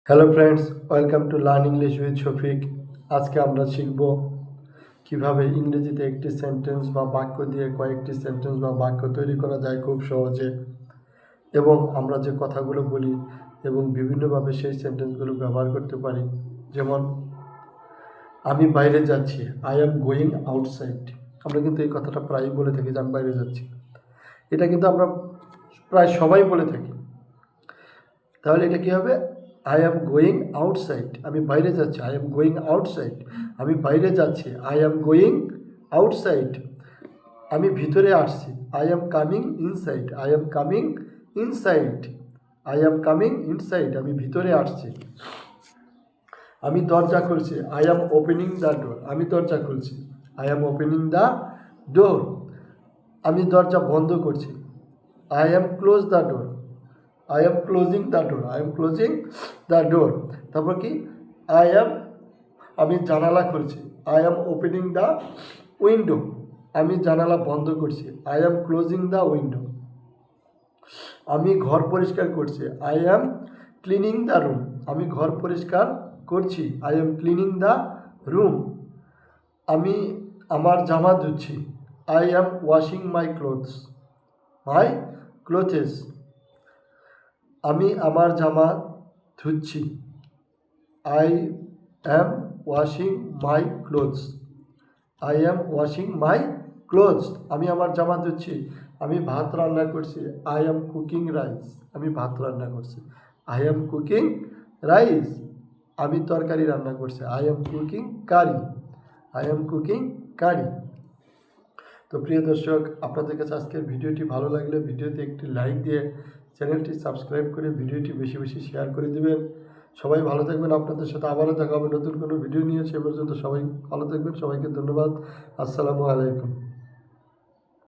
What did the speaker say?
Hello friends, welcome to learn English with Shafiq. আজকে আমরা শিখব কিভাবে ইংরেজিতে একটি সেন্টেন্স বা বাক্য দিয়ে কয়েকটি সেন্টেন্স বা বাক্য তৈরি করা যায় খুব সহজে, এবং আমরা যে কথাগুলো বলি এবং বিভিন্নভাবে সেই সেন্টেন্সগুলো ব্যবহার করতে পারি। যেমন, আমি বাইরে যাচ্ছি, আই অ্যাম গোয়িং আউটসাইড। আমরা কিন্তু এই কথাটা প্রায়ই বলে থাকি যে আমি বাইরে যাচ্ছি। এটা কিন্তু আমরা প্রায় সবাই বলে থাকি। তাহলে এটা কী হবে? আই অ্যাম গোয়িং আউটসাইড, আমি বাইরে যাচ্ছি। আই অ্যাম গোয়িং আউটসাইড, আমি বাইরে যাচ্ছি। আই অ্যাম গোয়িং আউটসাইড, আমি ভিতরে আসছি। I am coming inside, I am coming inside, I am coming inside, আমি ভিতরে আসছি। আমি দরজা খুলছি, I am opening the door, আমি দরজা খুলছি। I am opening the door, আমি দরজা বন্ধ করছি। I am close the door, I am closing the door, I am closing the door. তারপর কি? আমি জানালা খুলছি। I am opening the window, আমি জানালা বন্ধ করছি। I M closing the window. আমি ঘর পরিষ্কার করছি। I am cleaning the room, আমি ঘর পরিষ্কার করছি। I am cleaning the room. আমি আমার জামা ধুচ্ছি। I am washing my clothes. আমি আমার জামা ধুচ্ছি। I am washing my clothes, I am washing my clothes, আমি আমার জামা ধুচ্ছি। আমি ভাত রান্না করছি। আই অ্যাম কুকিং রাইস, আমি ভাত রান্না করছি। আই অ্যাম কুকিং রাইস, আমি তরকারি রান্না করছি। I am cooking curry, I am cooking curry. তো প্রিয় দর্শক, আপনাদের কাছে আজকের ভিডিওটি ভালো লাগলে ভিডিওতে একটি লাইক দিয়ে চ্যানেলটি সাবস্ক্রাইব করে ভিডিওটি বেশি বেশি শেয়ার করে দেবেন। সবাই ভালো থাকবেন। আপনাদের সাথে আবারও দেখা হবে নতুন কোনো ভিডিও নিয়ে। সে পর্যন্ত সবাই ভালো থাকবেন। সবাইকে ধন্যবাদ। আসসালামু আলাইকুম।